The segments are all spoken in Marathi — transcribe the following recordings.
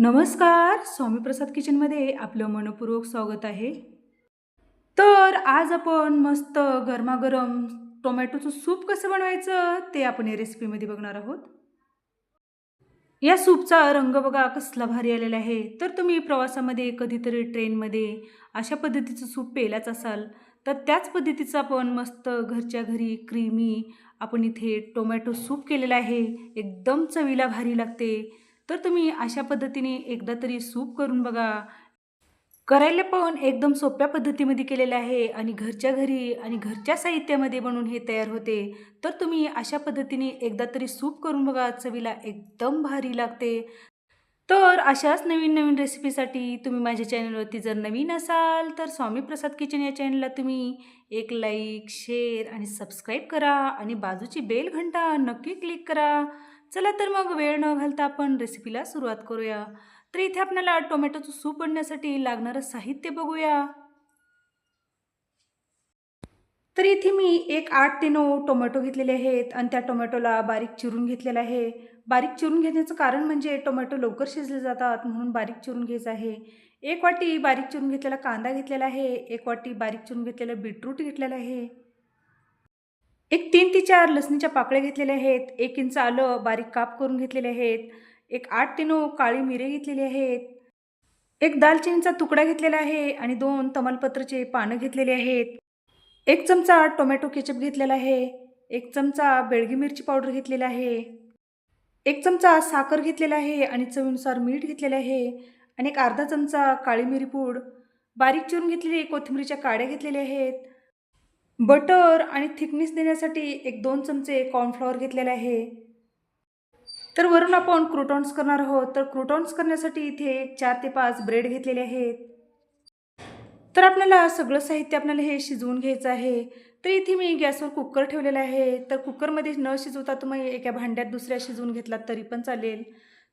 नमस्कार. स्वामी प्रसाद किचनमध्ये आपलं मनःपूर्वक स्वागत आहे. तर आज आपण मस्त गरमागरम टोमॅटोचं सूप कसं बनवायचं ते आपण या रेसिपीमध्ये बघणार आहोत. या सूपचा रंग बघा कसला भारी आलेला आहे. तर तुम्ही प्रवासामध्ये कधीतरी ट्रेनमध्ये अशा पद्धतीचं सूप प्यायलाच असाल. तर त्याच पद्धतीचं आपण मस्त घरच्या घरी क्रीमी आपण इथे टोमॅटो सूप केलेला आहे. एकदम चवीला भारी लागते. तर तुम्ही अशा पद्धतीने एकदा तरी सूप करून बघा. करायला पण एकदम सोप्या पद्धतीमध्ये केलेलं आहे आणि घरच्या घरी आणि घरच्या साहित्यामध्ये बनवून हे तयार होते. तर तुम्ही अशा पद्धतीने एकदा तरी सूप करून बघा. चवीला एकदम भारी लागते. तर अशाच नवीन-नवीन रेसिपीसाठी तुम्ही माझ्या चॅनलवरती जर नवीन असाल, तर स्वामी प्रसाद किचन या चॅनलला तुम्ही एक लाईक, शेअर आणि सबस्क्राईब करा आणि बाजूची बेल घंटा नक्की क्लिक करा. चला तर मग वेळ न घालता आपण रेसिपीला सुरुवात करूया. तर इथे आपल्याला टोमॅटोचं सूप बनवण्यासाठी लागणारं साहित्य बघूया. तर इथे मी एक 8 ते 9 टोमॅटो घेतलेले आहेत आणि त्या टोमॅटोला बारीक चिरून घेतलेलं आहे. बारीक चिरून घेण्याचं कारण म्हणजे टोमॅटो लवकर शिजले जातात म्हणून बारीक चिरून घ्यायचं आहे. 1 वाटी बारीक चिरून घेतलेला कांदा घेतलेला आहे. 1 वाटी बारीक चिरून घेतलेलं बीटरूट घेतलेलं आहे. एक 3 ते 4 लसणीच्या पाकळ्या घेतलेल्या आहेत. 1 इंच आलं बारीक काप करून घेतलेले आहेत. एक 8 ते 9 काळी मिरी घेतलेली आहेत. एक दालचिनीचा तुकडा घेतलेला आहे आणि 2 तमालपत्राचे पानं घेतलेली आहेत. 1 चमचा टोमॅटो केचप घेतलेला आहे. 1 चमचा बेडगी मिरची पावडर घेतलेला आहे. 1 चमचा साखर घेतलेला आहे आणि चवीनुसार मीठ घेतलेलं आहे आणि एक अर्धा चमचा काळी मिरी पूड, बारीक चिरून घेतलेली कोथिंबीरच्या काड्या घेतलेल्या आहेत. बटर आणि थिकनेस देण्यासाठी एक 2 चमचे कॉर्नफ्लॉवर घेतलेला आहे. तर वरून आपण क्रुटॉन्स करणार आहोत. तर क्रुटॉन्स करण्यासाठी इथे 4 ते 5 ब्रेड घेतलेले आहेत. तर आपल्याला सगळं साहित्य आपल्याला हे शिजवून घ्यायचं आहे. तर इथे मी गॅसवर कुकर ठेवलेला आहे. तर कुकरमध्ये न शिजवता तुम्ही एका भांड्यात दुसऱ्या शिजवून घेतलात तरी पण चालेल.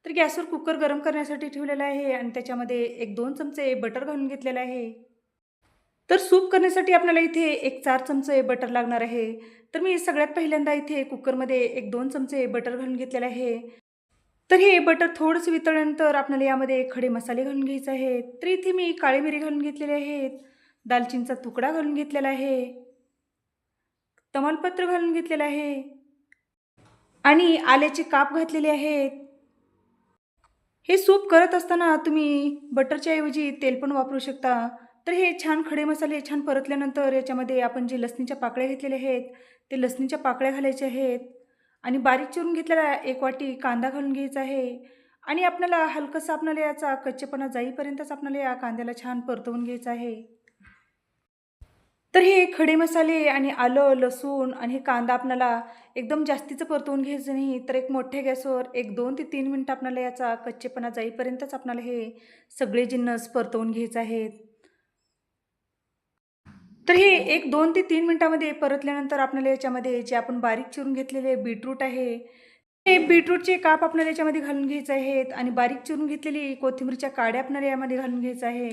तर गॅसवर कुकर गरम करण्यासाठी ठेवलेला आहे आणि त्याच्यामध्ये एक 2 चमचे बटर घालून घेतलेलं आहे. तर सूप करण्यासाठी आपल्याला इथे एक 4 चमचे बटर लागणार आहे. तर मी सगळ्यात पहिल्यांदा इथे कुकरमध्ये एक 2 चमचे बटर घालून घेतलेलं आहे. तर हे बटर थोडंसं वितळल्यानंतर आपल्याला यामध्ये खडे मसाले घालून घ्यायचे आहेत. तर इथे मी काळी मिरी घालून घेतलेले आहेत. दालचिनीचा तुकडा घालून घेतलेला आहे. तमालपत्र घालून घेतलेलं आहे आणि आल्याचे काप घातलेले आहेत. हे सूप करत असताना तुम्ही बटरच्या ऐवजी तेल पण वापरू शकता. तर हे छान खडे मसाले छान परतल्यानंतर याच्यामध्ये आपण जे लसणीच्या पाकळ्या घेतलेल्या आहेत, ते लसणीच्या पाकळ्या घालायच्या आहेत आणि बारीक चिरून घेतलेला 1 वाटी कांदा घालून घ्यायचा आहे आणि आपल्याला हलकंसं आपल्याला याचा कच्चेपणा जाईपर्यंतच आपल्याला या कांद्याला छान परतवून घ्यायचं आहे. तर हे खडे मसाले आणि आलं, लसूण आणि हे कांदा आपल्याला एकदम जास्तीचं परतवून घ्यायचं नाही. तर एक मोठ्या गॅसवर एक 2 ते 3 मिनिटं आपल्याला याचा कच्चेपणा जाईपर्यंतच आपल्याला हे सगळे जिन्नस परतवून घ्यायचे आहेत. तर हे एक 2 ते 3 मिनिटामध्ये परतल्यानंतर आपल्याला याच्यामध्ये जे आपण बारीक चिरून घेतलेले बीटरूट आहे, हे बीटरूटचे काप आपल्याला याच्यामध्ये घालून घ्यायचे आहेत आणि बारीक चिरून घेतलेली कोथिंबीरच्या काड्या आपल्याला यामध्ये घालून घ्यायचं आहे.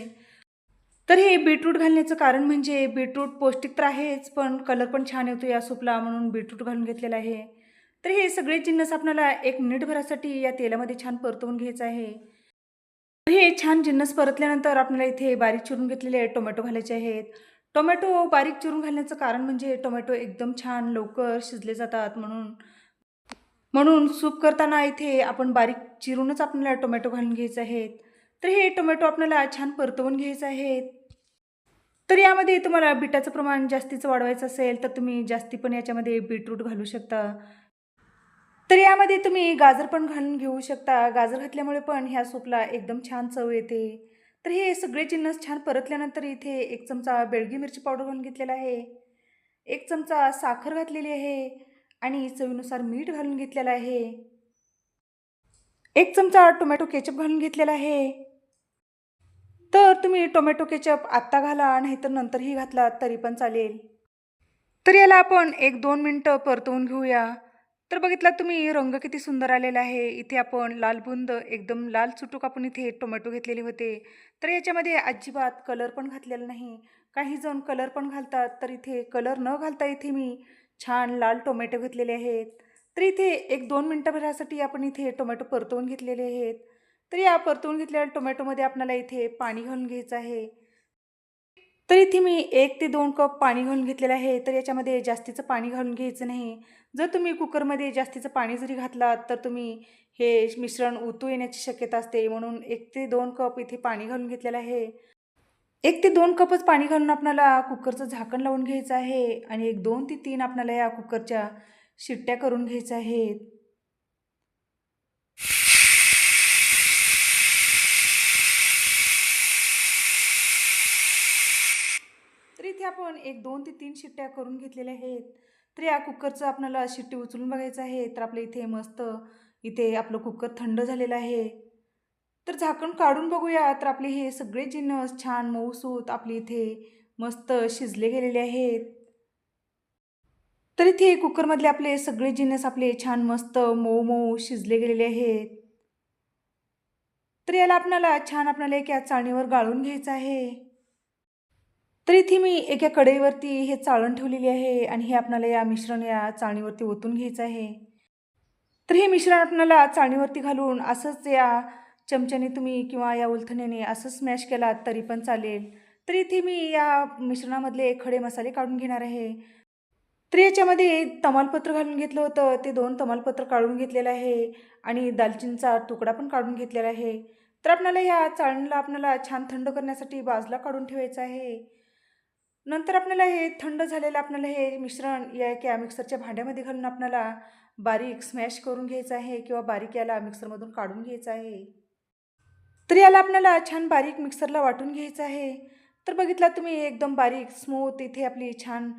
तर हे बीटरूट घालण्याचं कारण म्हणजे बीटरूट पौष्टिक तर आहेच, पण कलर पण छान येतो या सूपला म्हणून बीटरूट घालून घेतलेलं आहे. तर हे सगळे जिन्नस आपल्याला 1 मिनिटभरासाठी या तेलामध्ये छान परतवून घ्यायचं आहे. तर हे छान जिन्नस परतल्यानंतर आपल्याला इथे बारीक चिरून घेतलेले टोमॅटो घालायचे आहेत. टोमॅटो बारीक चिरून घालण्याचं कारण म्हणजे टोमॅटो एकदम छान लवकर शिजले जातात म्हणून. म्हणून सूप करताना इथे आपण बारीक चिरूनच आपल्याला टोमॅटो घालून घ्यायचे आहेत. तर हे टोमॅटो आपल्याला छान परतवून घ्यायचे आहेत. तर यामध्ये तुम्हाला बीटाचं प्रमाण जास्तीचं वाढवायचं असेल, तर तुम्ही जास्ती पण याच्यामध्ये बीटरूट घालू शकता. तर यामध्ये तुम्ही गाजर पण घालून घेऊ शकता. गाजर घातल्यामुळे पण ह्या सूपला एकदम छान चव येते. तर हे सगळे जिन्नस छान परतल्यानंतर इथे 1 चमचा बेडगी मिरची पावडर घालून घेतलेला आहे. 1 चमचा साखर घातलेली आहे आणि चवीनुसार मीठ घालून घेतलेलं आहे. 1 चमचा टोमॅटो केचप घालून घेतलेला आहे. तर तुम्ही टोमॅटो केचप आत्ता घाला, नाहीतर नंतरही घातलात तरी पण चालेल. तर याला आपण 1-2 मिनिटं परतवून घेऊया. तर बघितलात तुम्ही रंग किती सुंदर आलेला आहे. इथे आपण लाल बुंद एकदम लाल चुटूक आपण इथे टोमॅटो घेतलेले होते. तर याच्यामध्ये अजिबात कलर पण घातलेला नाही. काही जण कलर पण घालतात, तर इथे कलर न घालता इथे मी छान लाल टोमॅटो घेतलेले आहेत. तर इथे 1-2 मिनिटाभरासाठी आपण इथे टोमॅटो परतवून घेतलेले आहेत. तर या परतवून घेतलेल्या टोमॅटोमध्ये आपल्याला इथे पाणी घालून घ्यायचं आहे. तर इथे मी 1 ते 2 कप पाणी घालून घेतलेलं आहे. तर याच्यामध्ये जास्तीचं पाणी घालून घ्यायचं नाही. जर तुम्ही कुकरमध्ये जास्तीचं पाणी जरी घातलात, तर तुम्ही हे मिश्रण उतू येण्याची शक्यता असते. म्हणून 1 ते 2 कप इथे पाणी घालून घेतलेलं आहे. 1 ते 2 कपच पाणी घालून आपल्याला कुकरचं झाकण लावून घ्यायचं आहे आणि 2 ते 3 आपल्याला या कुकरच्या शिट्ट्या करून घ्यायच्या आहेत. तर इथे आपण 2 ते 3 शिट्ट्या करून घेतलेल्या आहेत. तर या कुकरचं आपल्याला शिट्टी उचलून बघायचं आहे. तर आपलं इथे मस्त इथे आपलं कुकर थंड झालेलं आहे. तर झाकण काढून बघूया, तर आपले हे सगळे जिन्नस छान मऊसूत आपले इथे मस्त शिजले गेलेले आहेत. तर इथे कुकरमधले आपले सगळे जिन्नस आपले छान मस्त मऊ-मऊ शिजले गेलेले आहेत. तर याला आपल्याला एका चाळणीवर गाळून घ्यायचं आहे. तर इथे मी एका कढईवरती हे चाळण ठेवलेली आहे आणि हे आपल्याला या मिश्रण या चाळणीवरती ओतून घ्यायचं आहे. तर हे मिश्रण आपल्याला चाळणीवरती घालून असंच या चमच्याने तुम्ही किंवा या उलथण्याने असं स्मॅश केलात तरी पण चालेल. तर इथे मी या मिश्रणामधले खडे मसाले काढून घेणार आहे. तर याच्यामध्ये तमालपत्र घालून घेतलं होतं, ते 2 तमालपत्र काढून घेतलेलं आहे आणि दालचिनीचा तुकडा पण काढून घेतलेला आहे. तर आपल्याला या चाळणीला छान थंड करण्यासाठी बाजूला काढून ठेवायचं आहे. नंतर आपल्याला हे थंड झालेलं हे मिश्रण या एका मिक्सरच्या भांड्यामध्ये घालून आपल्याला बारीक स्मॅश करून घ्यायचं आहे किंवा बारीक याला मिक्सरमधून काढून घ्यायचं आहे. तर याला आपल्याला छान बारीक मिक्सरला वाटून घ्यायचं आहे. तर बघितला तुम्ही एकदम बारीक स्मूथ इथे आपली छान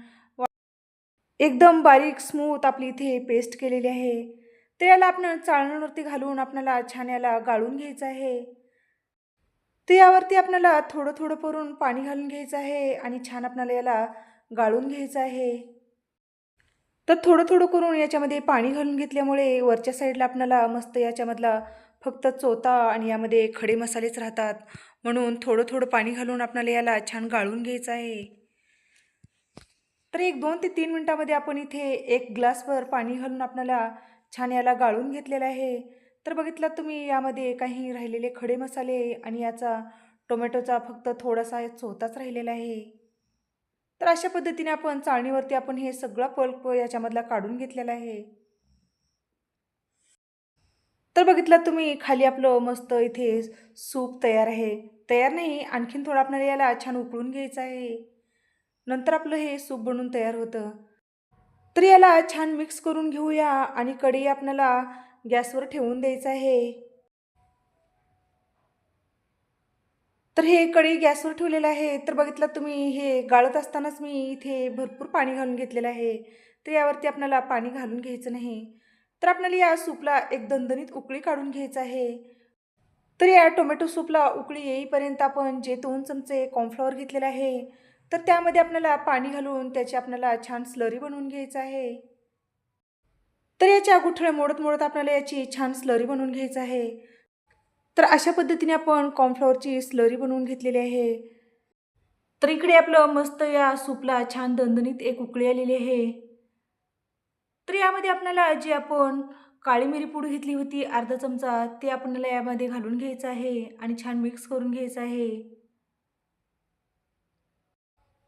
एकदम बारीक स्मूथ आपली इथे पेस्ट केलेली आहे. तर याला आपण चाळणीवरती घालून आपल्याला छान याला गाळून घ्यायचं आहे. तर यावरती आपल्याला थोडं-थोडं करून पाणी घालून घ्यायचं आहे आणि छान आपल्याला याला गाळून घ्यायचं आहे. तर थोडं-थोडं करून याच्यामध्ये पाणी घालून घेतल्यामुळे वरच्या साईडला आपल्याला मस्त याच्यामधला फक्त चोथा आणि यामध्ये खडे मसालेच राहतात. म्हणून थोडं-थोडं पाणी घालून आपल्याला याला छान गाळून घ्यायचं आहे. तर 2 ते 3 मिनिटामध्ये आपण इथे 1 ग्लासभर पाणी घालून आपल्याला छान याला गाळून घेतलेलं आहे. तर बघितलात तुम्ही यामध्ये काही राहिलेले खडे मसाले आणि याचा टोमॅटोचा फक्त थोडासा चोथाच राहिलेला आहे. तर अशा पद्धतीने आपण चाळणीवरती हे सगळा पल्प याच्यामधला काढून घेतलेला आहे. तर बघितलात तुम्ही खाली आपलं मस्त इथे सूप तयार आहे. तयार नाही, आणखीन थोडं आपल्याला याला छान उकळून घ्यायचं आहे. नंतर आपलं हे सूप बनून तयार होतं. तर याला छान मिक्स करून घेऊया आणि कढई आपल्याला गॅसवर ठेवून द्यायचं आहे. तर हे कढई गॅसवर ठेवलेलं आहे. तर बघितलं तुम्ही हे गाळत असतानाच मी इथे भरपूर पाणी घालून घेतलेलं आहे. तर यावरती आपल्याला पाणी घालून घ्यायचं नाही. तर आपल्याला या सूपला एक दणदणीत उकळी काढून घ्यायचं आहे. तर या टोमॅटो सूपला उकळी येईपर्यंत आपण जे 2 चमचे कॉर्नफ्लॉवर घेतलेले आहे, तर त्यामध्ये आपल्याला पाणी घालून त्याची आपल्याला छान स्लरी बनवून घ्यायचं आहे. तर याच्या गुठळ्या मोडत-मोडत आपल्याला याची छान स्लरी बनवून घ्यायचं आहे. तर अशा पद्धतीने आपण कॉर्नफ्लॉवरची स्लरी बनवून घेतलेली आहे. तर इकडे आपलं मस्त या सूपला छान दणदणीत एक उकळी आलेली आहे. तर यामध्ये आपल्याला जी आपण काळी मिरी पूड घेतली होती अर्धा चमचा, ते आपल्याला यामध्ये घालून घ्यायचं आहे आणि छान मिक्स करून घ्यायचं आहे.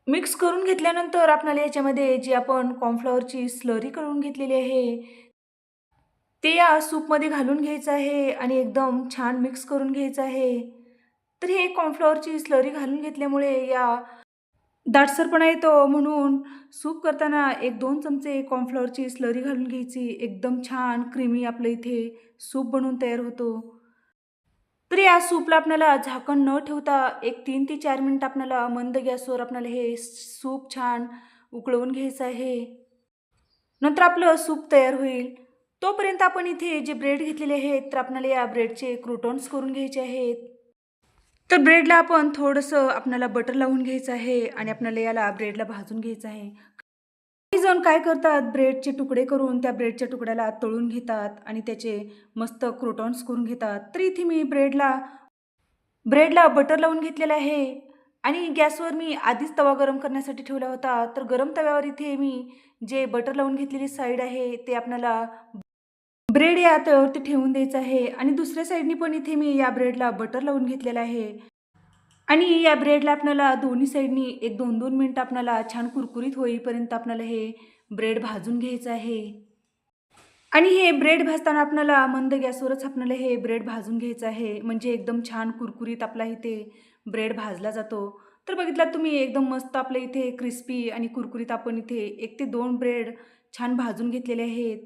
मिक्स करून घेतल्यानंतर आपल्याला याच्यामध्ये जी आपण कॉर्नफ्लॉवरची स्लरी करून घेतलेली आहे, ते या सूपमध्ये घालून घ्यायचं आहे आणि एकदम छान मिक्स करून घ्यायचं आहे. तर हे कॉर्नफ्लॉवरची स्लरी घालून घेतल्यामुळे या दाटसरपणा येतो, म्हणून सूप करताना 1-2 चमचे कॉर्नफ्लॉवरची स्लरी घालून घ्यायची. एकदम छान क्रीमी आपलं इथे सूप बनून तयार होतो. तर या सूपला आपल्याला झाकण न ठेवता एक 3 ते 4 मिनिट आपल्याला मंद गॅसवर आपल्याला हे सूप छान उकळवून घ्यायचं आहे. नंतर आपलं सूप तयार होईल. तोपर्यंत आपण इथे जे ब्रेड घेतलेले आहेत, तर आपल्याला या ब्रेडचे क्रुटॉन्स करून घ्यायचे आहेत. तर ब्रेडला आपण थोडंसं आपल्याला बटर लावून घ्यायचं आहे आणि आपल्याला याला ब्रेडला भाजून घ्यायचं आहे. काही जण काय करतात, ब्रेडचे तुकडे करून त्या ब्रेडच्या तुकड्याला तळून घेतात आणि त्याचे मस्त क्रुटॉन्स करून घेतात. तर इथे मी ब्रेडला बटर लावून घेतलेलं आहे आणि गॅसवर मी आधीच तवा गरम करण्यासाठी ठेवला होता. तर गरम तव्यावर इथे मी जे बटर लावून घेतलेली साईड आहे, ते आपल्याला ब्रेड या तव्यावरती ठेवून द्यायचं आहे आणि दुसऱ्या साईडनी पण इथे मी या ब्रेडला बटर लावून घेतलेलं आहे आणि या ब्रेडला आपल्याला दोन्ही साईडनी एक 2-2 मिनिटं आपल्याला छान कुरकुरीत होईपर्यंत आपल्याला हे ब्रेड भाजून घ्यायचं आहे. आणि हे ब्रेड भाजताना आपल्याला मंद गॅसवरच आपल्याला हे ब्रेड भाजून घ्यायचं आहे. म्हणजे एकदम छान कुरकुरीत आपला इथे ब्रेड भाजला जातो. तर बघितलात तुम्ही एकदम मस्त आपल्या इथे क्रिस्पी आणि कुरकुरीत आपण इथे 1 ते 2 ब्रेड छान भाजून घेतलेले आहेत.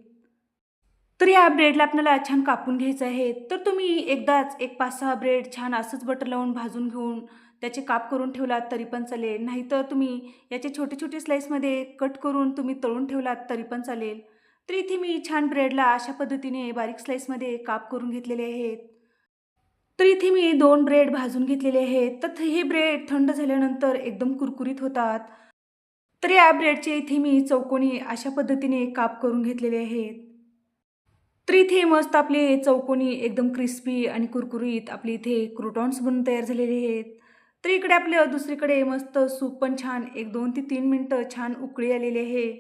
तर या ब्रेडला आपल्याला छान कापून घ्यायचं आहे. तर तुम्ही एकदाच एक 5-6 ब्रेड छान असंच बटर लावून भाजून घेऊन त्याचे काप करून ठेवलात तरी पण चालेल. नाहीतर तुम्ही याचे छोटे-छोटे स्लाइसमध्ये कट करून तुम्ही तळून ठेवलात तरी पण चालेल. तर इथे मी छान ब्रेडला अशा पद्धतीने बारीक स्लाइसमध्ये काप करून घेतलेले आहेत. तर इथे मी 2 ब्रेड भाजून घेतलेले आहेत. तर हे ब्रेड थंड झाल्यानंतर एकदम कुरकुरीत होतात. तर या ब्रेडचे इथे मी चौकोनी अशा पद्धतीने काप करून घेतलेले आहेत. तर इथे मस्त आपले चौकोनी एकदम क्रिस्पी आणि कुरकुरीत आपले इथे क्रुटॉन्स बनून तयार झालेले आहेत. तर इकडे आपलं दुसरीकडे मस्त सूप पण छान एक 2 ते 3 मिनिटं छान उकळी आलेली आहे.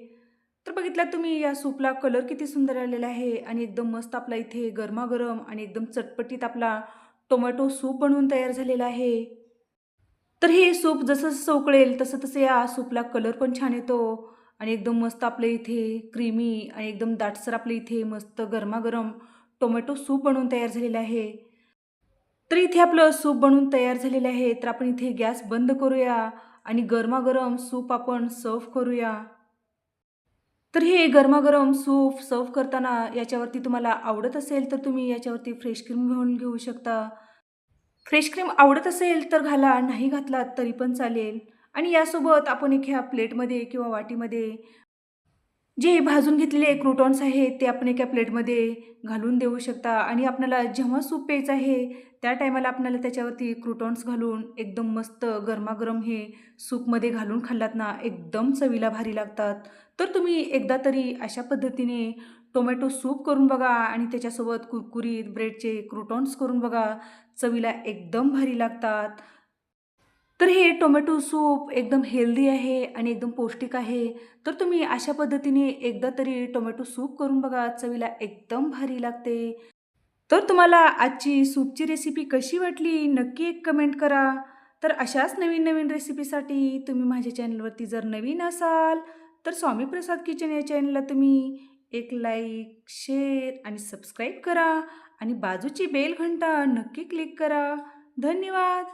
तर बघितलात तुम्ही या सूपला कलर किती सुंदर आलेला आहे आणि एकदम मस्त आपला इथे गरमागरम आणि एकदम चटपटीत आपला टोमॅटो सूप बनवून तयार झालेला आहे. तर हे सूप जसं-जसं उकळेल तसं-तसं या सूपला कलर पण छान येतो आणि एकदम मस्त आपल्या इथे क्रीमी आणि एकदम दाटसर आपल्या इथे मस्त गरमागरम टोमॅटो सूप बनवून तयार झालेलं आहे. तर इथे आपलं सूप बनवून तयार झालेलं आहे. तर आपण इथे गॅस बंद करूया आणि गरमागरम सूप आपण सर्व्ह करूया. तर हे गरमागरम सूप सर्व्ह करताना याच्यावरती तुम्हाला आवडत असेल तर तुम्ही याच्यावरती फ्रेश क्रीम घेऊन घेऊ शकता. फ्रेश क्रीम आवडत असेल तर घाला, नाही घातलात तरी पण चालेल. आणि यासोबत आपण एका प्लेटमध्ये किंवा वाटीमध्ये जे भाजून घेतलेले क्रुटॉन्स आहेत, ते आपण एका प्लेटमध्ये घालून देऊ शकता आणि आपल्याला जेव्हा सूप प्यायचं आहे, त्या टायमाला आपल्याला त्याच्यावरती क्रुटॉन्स घालून एकदम मस्त गरमागरम हे सूपमध्ये घालून खाल्लात ना, एकदम चवीला भारी लागतात. तर तुम्ही एकदा तरी अशा पद्धतीने टोमॅटो सूप करून बघा आणि त्याच्यासोबत कुरकुरीत ब्रेडचे क्रुटॉन्स करून बघा. चवीला एकदम भारी लागतात. तर हे टोमॅटो सूप एकदम हेल्दी आहे आणि एकदम पौष्टिक आहे. तर तुम्ही अशा पद्धतीने एकदा तरी टोमॅटो सूप करून बघा. चवीला एकदम भारी लागते. तर तुम्हाला आजची सूपची रेसिपी कशी वाटली? नक्की एक कमेंट करा. तर अशाच नवीन-नवीन रेसिपीसाठी तुम्ही माझ्या चॅनलवरती जर नवीन असाल, तर स्वामी प्रसाद किचन या चॅनलला तुम्ही एक लाईक, शेअर आणि सबस्क्राईब करा आणि बाजूची बेल घंटा नक्की क्लिक करा. धन्यवाद.